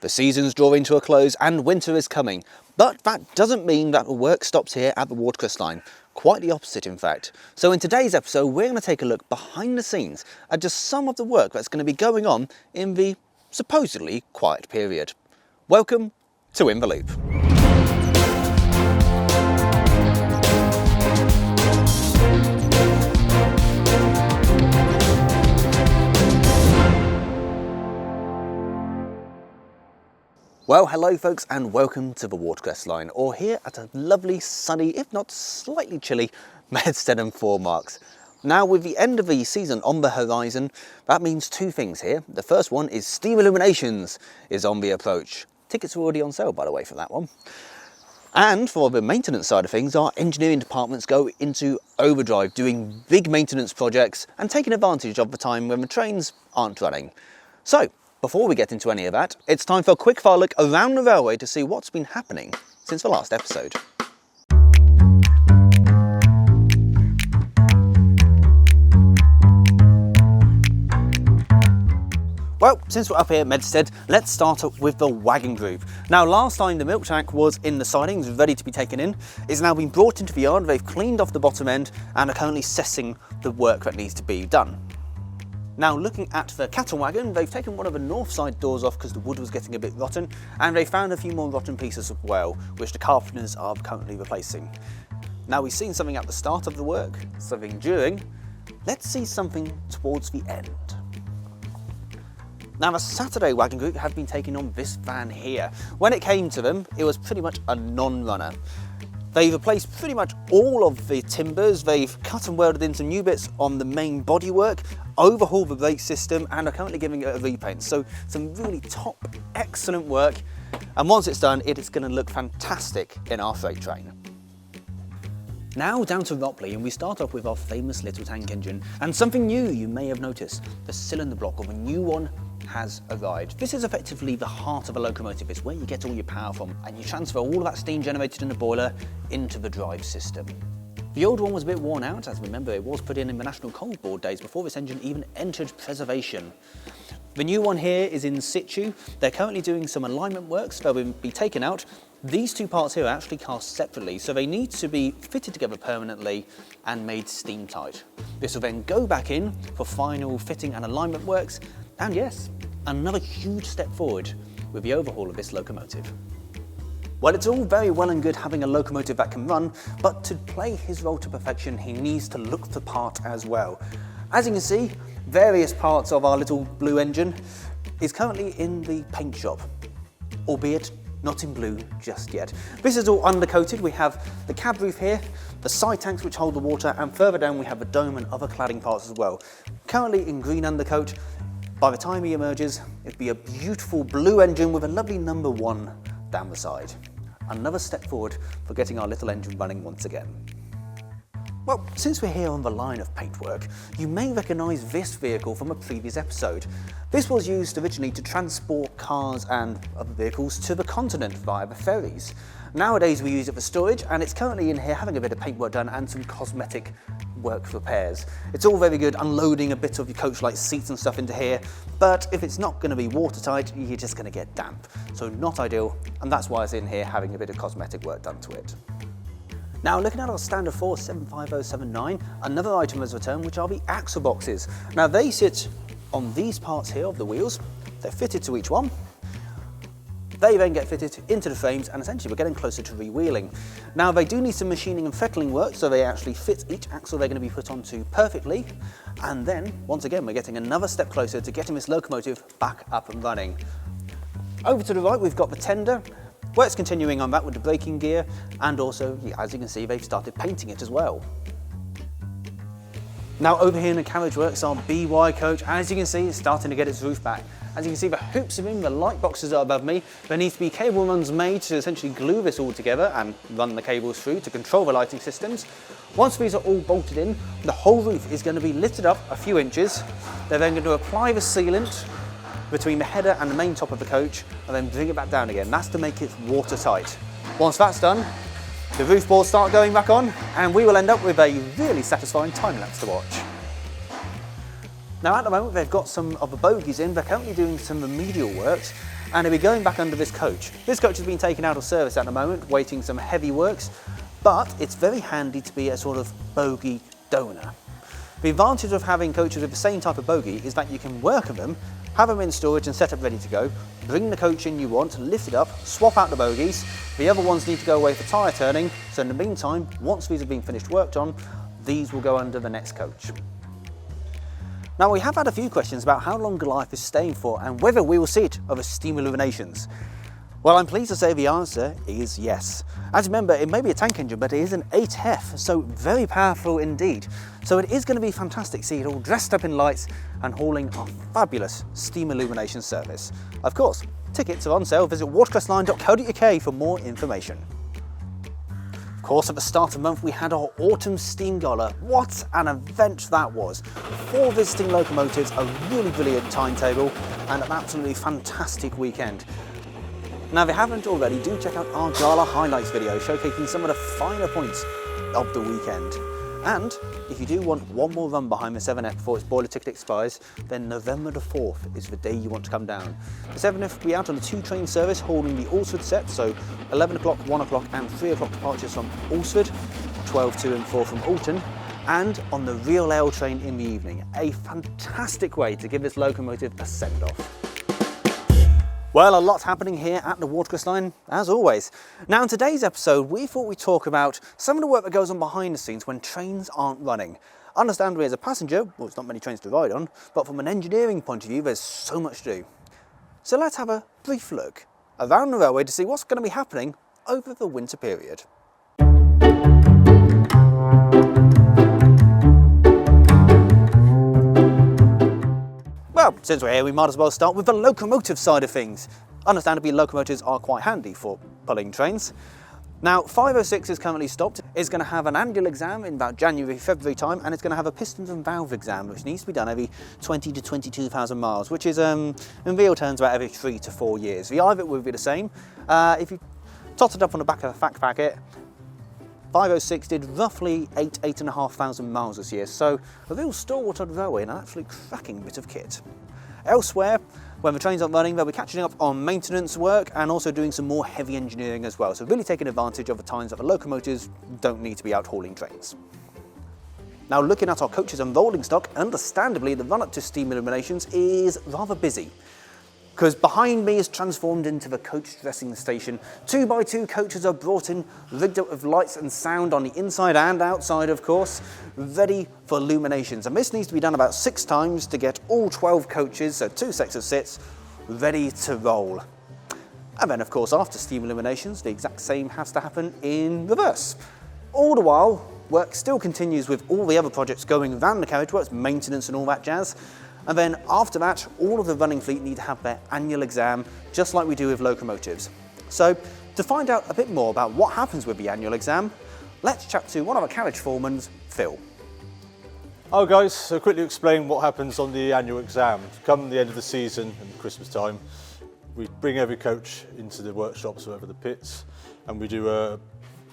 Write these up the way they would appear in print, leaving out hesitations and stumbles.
The season's drawing to a close and winter is coming, but that doesn't mean that the work stops here at the Watercress line. Quite the opposite, in fact. So in today's episode, we're going to take a look behind the scenes at just some of the work that's going to be going on in the supposedly quiet period. Welcome to In the Loop. Well, hello folks, and welcome to the Watercress line, or here at a lovely, sunny, if not slightly chilly, Medstead and Four Marks. Now, with the end of the season on the horizon, that means two things here. The first one is Steam Illuminations is on the approach. Tickets are already on sale, by the way, for that one. And for the maintenance side of things, our engineering departments go into overdrive, doing big maintenance projects and taking advantage of the time when the trains aren't running. So, before we get into any of that, it's time for a quick fire look around the railway to see what's been happening since the last episode. Well, since we're up here at Medstead, let's start up with the wagon group. Now, last time the milk tank was in the sidings, ready to be taken in. It's now been brought into the yard, they've cleaned off the bottom end and are currently assessing the work that needs to be done. Now, looking at the cattle wagon, they've taken one of the north side doors off because the wood was getting a bit rotten, and they found a few more rotten pieces as well, which the carpenters are currently replacing. Now, we've seen something at the start of the work, something during. Let's see something towards the end. Now, the Saturday wagon group have been taking on this van here. When it came to them, it was pretty much a non-runner. They've replaced pretty much all of the timbers, they've cut and welded in some new bits on the main bodywork, overhauled the brake system, and are currently giving it a repaint. So some really top, excellent work. And once it's done, it is going to look fantastic in our freight train. Now down to Ropley, and we start off with our famous little tank engine. And something new you may have noticed, the cylinder block of a new one has arrived. This is effectively the heart of a locomotive. It's where you get all your power from, and you transfer all of that steam generated in the boiler into the drive system. The old one was a bit worn out, as remember it was put in the National Cold Board days before this engine even entered preservation. The new one here is in situ. They're currently doing some alignment works. They'll be taken out. These two parts here are actually cast separately, so they need to be fitted together permanently and made steam tight. This will then go back in for final fitting and alignment works, and yes, another huge step forward with the overhaul of this locomotive. Well, it's all very well and good having a locomotive that can run, but to play his role to perfection, he needs to look the part as well. As you can see, various parts of our little blue engine is currently in the paint shop, albeit not in blue just yet. This is all undercoated. We have the cab roof here, the side tanks which hold the water, and further down we have the dome and other cladding parts as well. Currently in green undercoat. By the time he emerges, it'll be a beautiful blue engine with a lovely number 1 down the side. Another step forward for getting our little engine running once again. Well, since we're here on the line of paintwork, you may recognise this vehicle from a previous episode. This was used originally to transport cars and other vehicles to the continent via the ferries. Nowadays we use it for storage, and it's currently in here having a bit of paintwork done and some cosmetic work repairs. It's all very good unloading a bit of your coach like seats and stuff into here, but if it's not going to be watertight, you're just going to get damp. So not ideal, and that's why it's in here having a bit of cosmetic work done to it. Now, looking at our standard 475079, another item has returned, which are the axle boxes. Now, they sit on these parts here of the wheels. They're fitted to each one. They then get fitted into the frames, and essentially we're getting closer to rewheeling. Now, they do need some machining and fettling work, so they actually fit each axle they're going to be put onto perfectly. And then, once again, we're getting another step closer to getting this locomotive back up and running. Over to the right, we've got the tender. Work's continuing on that with the braking gear, and also, as you can see, they've started painting it as well. Now, over here in the carriage works, our BY coach, as you can see, is starting to get its roof back. As you can see, the hoops are in, the light boxes are above me. There needs to be cable runs made to essentially glue this all together and run the cables through to control the lighting systems. Once these are all bolted in, the whole roof is going to be lifted up a few inches. They're then going to apply the sealant between the header and the main top of the coach, and then bring it back down again. That's to make it watertight. Once that's done, the roof boards start going back on, and we will end up with a really satisfying time lapse to watch. Now at the moment they've got some of the bogies in, they're currently doing some remedial works, and it'll be going back under this coach. This coach has been taken out of service at the moment, waiting some heavy works, but it's very handy to be a sort of bogie donor. The advantage of having coaches with the same type of bogie is that you can work on them, have them in storage and set up ready to go, bring the coach in you want, lift it up, swap out the bogies. The other ones need to go away for tyre turning, so in the meantime, once these have been finished worked on, these will go under the next coach. Now, we have had a few questions about how long Goliath is staying for and whether we will see it over steam illuminations. Well, I'm pleased to say the answer is yes. As you remember, it may be a tank engine, but it is an 8F, so very powerful indeed. So it is going to be fantastic to see it all dressed up in lights and hauling a fabulous steam illumination service. Of course, tickets are on sale. Visit watercressline.co.uk for more information. Of course, at the start of the month, we had our Autumn Steam Gala. What an event that was. 4 visiting locomotives, a really brilliant timetable, and an absolutely fantastic weekend. Now, if you haven't already, do check out our Gala highlights video showcasing some of the finer points of the weekend. And if you do want one more run behind the 7F before its boiler ticket expires, then November the 4th is the day you want to come down. The 7F will be out on a 2-train service hauling the Alresford set, so 11 o'clock, 1 o'clock and 3 o'clock departures from Alresford, 12, 2 and 4 from Alton, and on the Real Ale train in the evening. A fantastic way to give this locomotive a send-off. Well, a lot happening here at the Watercress line, as always. Now, in today's episode, we thought we'd talk about some of the work that goes on behind the scenes when trains aren't running. Understandably, as a passenger, well, there's not many trains to ride on, but from an engineering point of view, there's so much to do. So let's have a brief look around the railway to see what's going to be happening over the winter period. Well, since we're here, we might as well start with the locomotive side of things. Understandably, locomotives are quite handy for pulling trains. Now, 506 is currently stopped. It's going to have an annual exam in about January, February time, and it's going to have a pistons and valve exam, which needs to be done every 20 to 22,000 miles, which is, in real terms, about every 3 to 4 years. The eye of it will be the same. If you tot it up on the back of a fact packet, 506 did roughly 8,500 miles this year, so a real stalwart on the railway and an absolute cracking bit of kit. Elsewhere, when the trains aren't running, they'll be catching up on maintenance work and also doing some more heavy engineering as well, so really taking advantage of the times that the locomotives don't need to be out hauling trains. Now, looking at our coaches and rolling stock, understandably the run-up to steam illuminations is rather busy, because behind me is transformed into the coach dressing station. 2x2 coaches are brought in, rigged up with lights and sound on the inside and outside, of course, ready for illuminations. And this needs to be done about 6 times to get all 12 coaches, so 2 sets of seats, ready to roll. And then, of course, after steam illuminations, the exact same has to happen in reverse. All the while, work still continues with all the other projects going around the carriage works, maintenance and all that jazz. And then after that, all of the running fleet need to have their annual exam, just like we do with locomotives. So to find out a bit more about what happens with the annual exam, let's chat to one of our carriage foremen, Phil. Oh guys, so quickly explain what happens on the annual exam. Come the end of the season and Christmas time, we bring every coach into the workshops or over the pits, and we do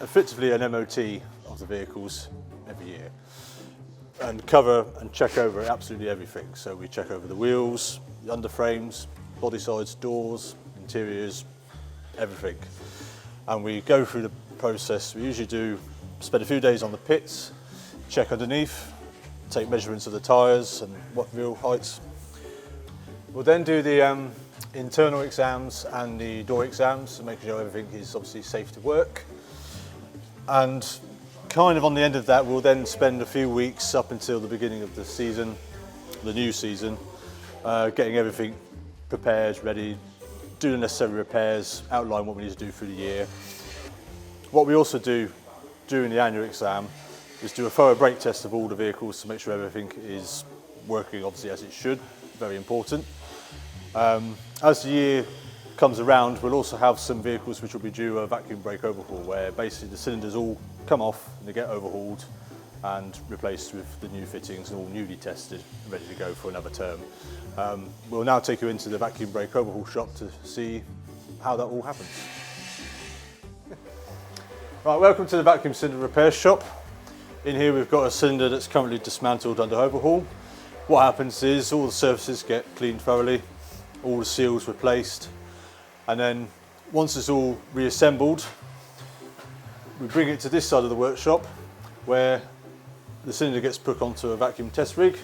effectively an MOT of the vehicles every year. And cover and check over absolutely everything. So we check over the wheels, the underframes, body sides, doors, interiors, everything. And we go through the process. We usually spend a few days on the pits, check underneath, take measurements of the tyres and what wheel heights. We'll then do the internal exams and the door exams, to make sure everything is obviously safe to work. And kind of on the end of that, we'll then spend a few weeks up until the beginning of the season, the new season, getting everything prepared, ready, do the necessary repairs, outline what we need to do through the year. What we also do during the annual exam is do a thorough brake test of all the vehicles to make sure everything is working obviously as it should, very important. As the year comes around, we'll also have some vehicles which will be due a vacuum brake overhaul, where basically the cylinders all come off and they get overhauled and replaced with the new fittings and all newly tested, ready to go for another term. We'll now take you into the vacuum brake overhaul shop to see how that all happens. Right, welcome to the vacuum cylinder repair shop. In here we've got a cylinder that's currently dismantled under overhaul. What happens is all the surfaces get cleaned thoroughly, all the seals replaced, And then once it's all reassembled, we bring it to this side of the workshop where the cylinder gets put onto a vacuum test rig,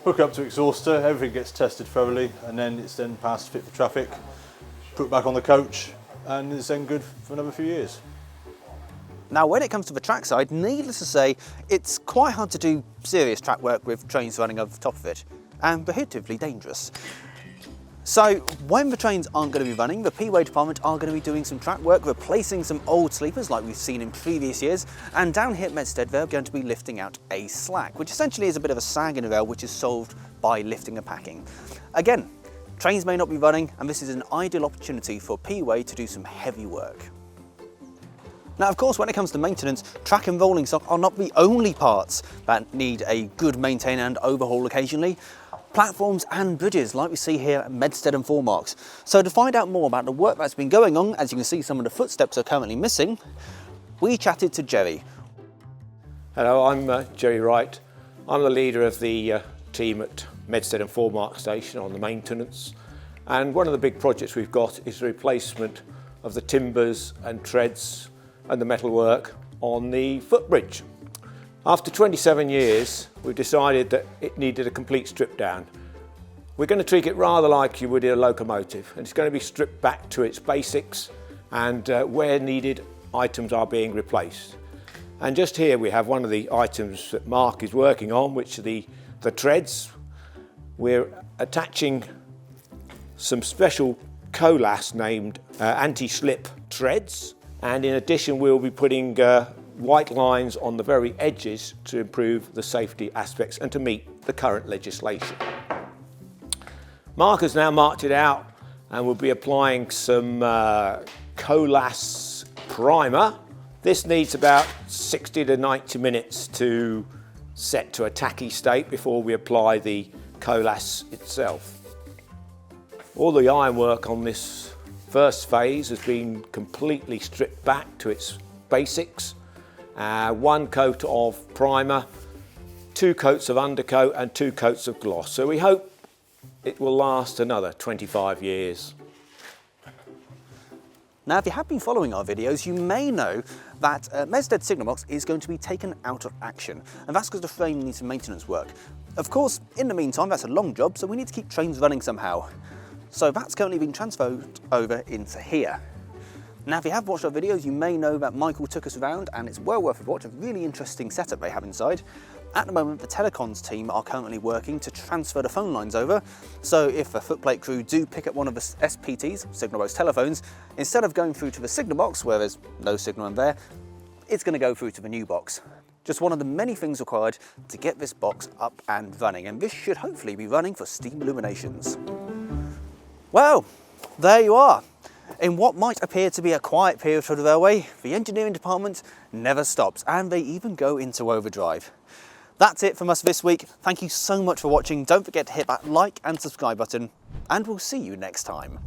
hook up to exhauster, everything gets tested thoroughly, and then it's then passed fit for traffic, put back on the coach, and it's then good for another few years. Now, when it comes to the track side, needless to say, it's quite hard to do serious track work with trains running over the top of it, and prohibitively dangerous. So when the trains aren't going to be running, the P-Way department are going to be doing some track work, replacing some old sleepers like we've seen in previous years, and down here at Medstead they're going to be lifting out a slack, which essentially is a bit of a sag in the rail which is solved by lifting and packing. Again, trains may not be running, and this is an ideal opportunity for P-Way to do some heavy work. Now, of course, when it comes to maintenance, track and rolling stock are not the only parts that need a good maintain and overhaul occasionally. Platforms and bridges, like we see here at Medstead and Foremarks. So to find out more about the work that's been going on, as you can see some of the footsteps are currently missing, we chatted to Jerry. Hello, I'm Jerry Wright. I'm the leader of the team at Medstead and Foremark Station on the maintenance. And one of the big projects we've got is the replacement of the timbers and treads and the metalwork on the footbridge. After 27 years, we've decided that it needed a complete strip down. We're going to treat it rather like you would a locomotive, and it's going to be stripped back to its basics, and where needed, items are being replaced. And just here we have one of the items that Mark is working on, which are the treads. We're attaching some special colas named anti-slip treads, and in addition we'll be putting white lines on the very edges to improve the safety aspects and to meet the current legislation. Mark has now marked it out and will be applying some colas primer. This needs about 60 to 90 minutes to set to a tacky state before we apply the colas itself. All the ironwork on this first phase has been completely stripped back to its basics. One coat of primer, 2 coats of undercoat and 2 coats of gloss. So we hope it will last another 25 years. Now, if you have been following our videos, you may know that Medstead signal box is going to be taken out of action, and that's because the frame needs some maintenance work. Of course, in the meantime, that's a long job, so we need to keep trains running somehow. So that's currently being transferred over into here. Now, if you have watched our videos, you may know that Michael took us around, and it's well worth a watch, a really interesting setup they have inside. At the moment, the telecoms team are currently working to transfer the phone lines over, so if the footplate crew do pick up one of the SPTs, signal box telephones, instead of going through to the signal box, where there's no signal in there, it's going to go through to the new box. Just one of the many things required to get this box up and running, and this should hopefully be running for steam illuminations. Well, there you are. In what might appear to be a quiet period for the railway, the engineering department never stops, and they even go into overdrive. That's it from us this week. Thank you so much for watching. Don't forget to hit that like and subscribe button, and we'll see you next time.